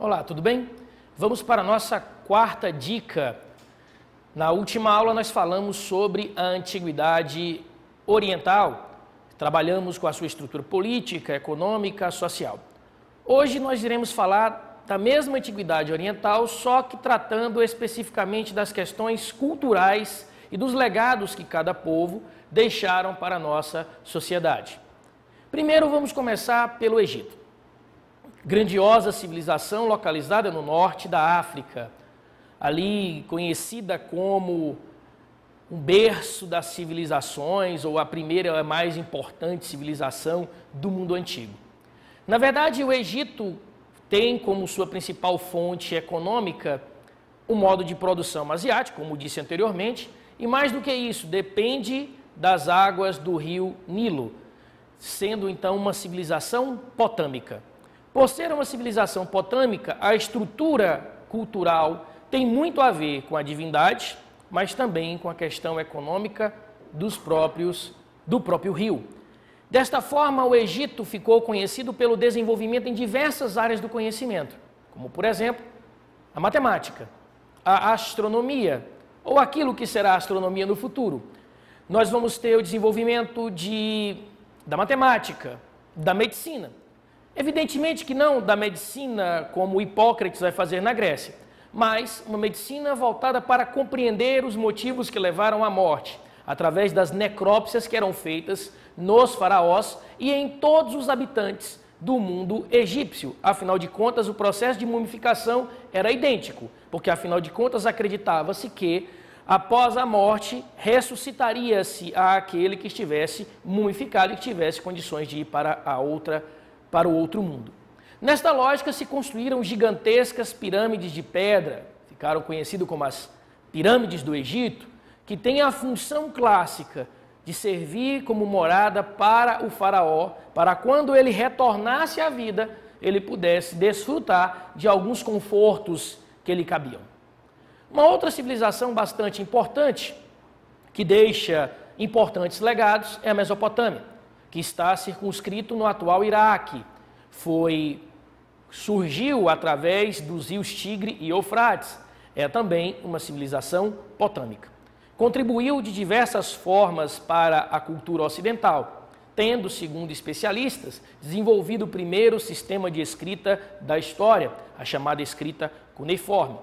Olá, tudo bem? Vamos para a nossa quarta dica. Na última aula nós falamos sobre a Antiguidade Oriental. Trabalhamos com a sua estrutura política, econômica, social. Hoje nós iremos falar da mesma Antiguidade Oriental, só que tratando especificamente das questões culturais e dos legados que cada povo deixaram para a nossa sociedade. Primeiro vamos começar pelo Egito. Grandiosa civilização localizada no norte da África, ali conhecida como um berço das civilizações, ou a primeira e mais importante civilização do mundo antigo. Na verdade, o Egito tem como sua principal fonte econômica o modo de produção asiático, como disse anteriormente, e mais do que isso, depende das águas do rio Nilo, sendo então uma civilização potâmica. Por ser uma civilização potâmica, a estrutura cultural tem muito a ver com a divindade, mas também com a questão econômica do próprio rio. Desta forma, o Egito ficou conhecido pelo desenvolvimento em diversas áreas do conhecimento, como, por exemplo, a matemática, a astronomia, ou aquilo que será a astronomia no futuro. Nós vamos ter o desenvolvimento da matemática, da medicina. Evidentemente que não da medicina como Hipócrates vai fazer na Grécia, mas uma medicina voltada para compreender os motivos que levaram à morte, através das necrópsias que eram feitas nos faraós e em todos os habitantes do mundo egípcio. Afinal de contas, o processo de mumificação era idêntico, porque afinal de contas acreditava-se que após a morte ressuscitaria-se aquele que estivesse mumificado e que tivesse condições de ir para o outro mundo. Nesta lógica se construíram gigantescas pirâmides de pedra, ficaram conhecidas como as pirâmides do Egito, que têm a função clássica de servir como morada para o faraó, para quando ele retornasse à vida, ele pudesse desfrutar de alguns confortos que lhe cabiam. Uma outra civilização bastante importante, que deixa importantes legados, é a Mesopotâmia, que está circunscrito no atual Iraque. Surgiu através dos rios Tigre e Eufrates. É também uma civilização potâmica. Contribuiu de diversas formas para a cultura ocidental, tendo, segundo especialistas, desenvolvido o primeiro sistema de escrita da história, a chamada escrita cuneiforme.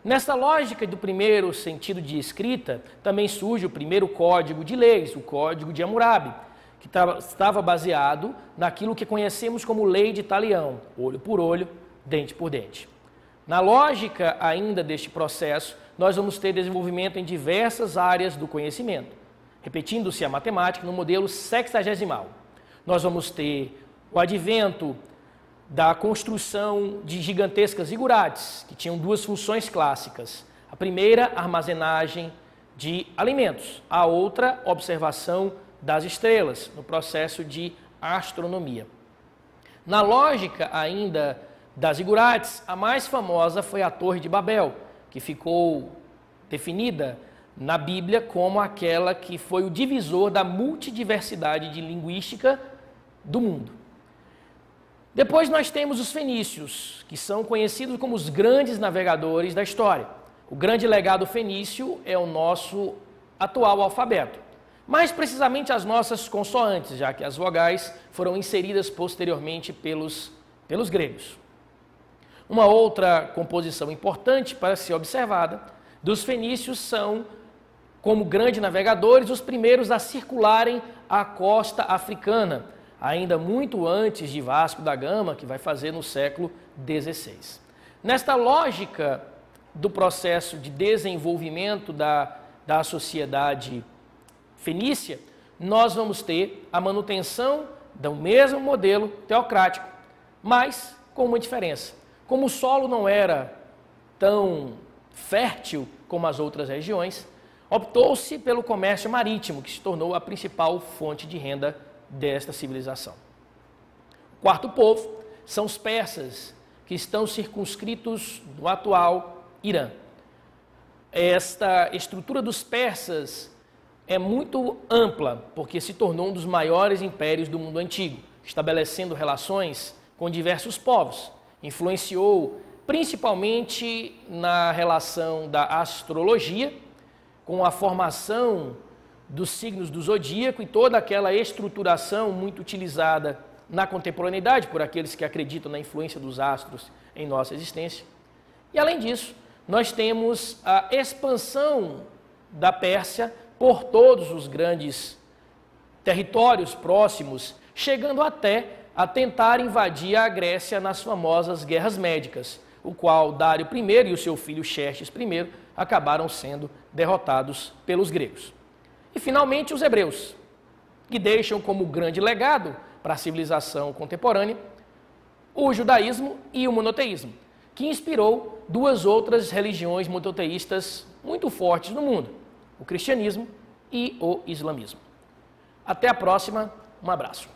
Nessa lógica do primeiro sentido de escrita, também surge o primeiro código de leis, o Código de Hammurabi, que estava baseado naquilo que conhecemos como lei de Talião, olho por olho, dente por dente. Na lógica ainda deste processo, nós vamos ter desenvolvimento em diversas áreas do conhecimento, repetindo-se a matemática no modelo sexagesimal. Nós vamos ter o advento da construção de gigantescas zigurates, que tinham duas funções clássicas. A primeira, armazenagem de alimentos. A outra, observação das estrelas, no processo de astronomia. Na lógica ainda das zigurates, a mais famosa foi a Torre de Babel, que ficou definida na Bíblia como aquela que foi o divisor da multidiversidade de linguística do mundo. Depois nós temos os fenícios, que são conhecidos como os grandes navegadores da história. O grande legado fenício é o nosso atual alfabeto, mais precisamente as nossas consoantes, já que as vogais foram inseridas posteriormente pelos gregos. Uma outra composição importante para ser observada dos fenícios são, como grandes navegadores, os primeiros a circularem a costa africana, ainda muito antes de Vasco da Gama, que vai fazer no século XVI. Nesta lógica do processo de desenvolvimento da sociedade fenícia, nós vamos ter a manutenção do mesmo modelo teocrático, mas com uma diferença. Como o solo não era tão fértil como as outras regiões, optou-se pelo comércio marítimo, que se tornou a principal fonte de renda desta civilização. O quarto povo são os persas, que estão circunscritos no atual Irã. Esta estrutura dos persas é muito ampla, porque se tornou um dos maiores impérios do mundo antigo, estabelecendo relações com diversos povos. Influenciou principalmente na relação da astrologia, com a formação dos signos do zodíaco e toda aquela estruturação muito utilizada na contemporaneidade por aqueles que acreditam na influência dos astros em nossa existência. E além disso, nós temos a expansão da Pérsia por todos os grandes territórios próximos, chegando até a tentar invadir a Grécia nas famosas Guerras Médicas, o qual Dário I e o seu filho Xerxes I acabaram sendo derrotados pelos gregos. E finalmente os hebreus, que deixam como grande legado para a civilização contemporânea o judaísmo e o monoteísmo, que inspirou duas outras religiões monoteístas muito fortes no mundo, o cristianismo e o islamismo. Até a próxima, um abraço.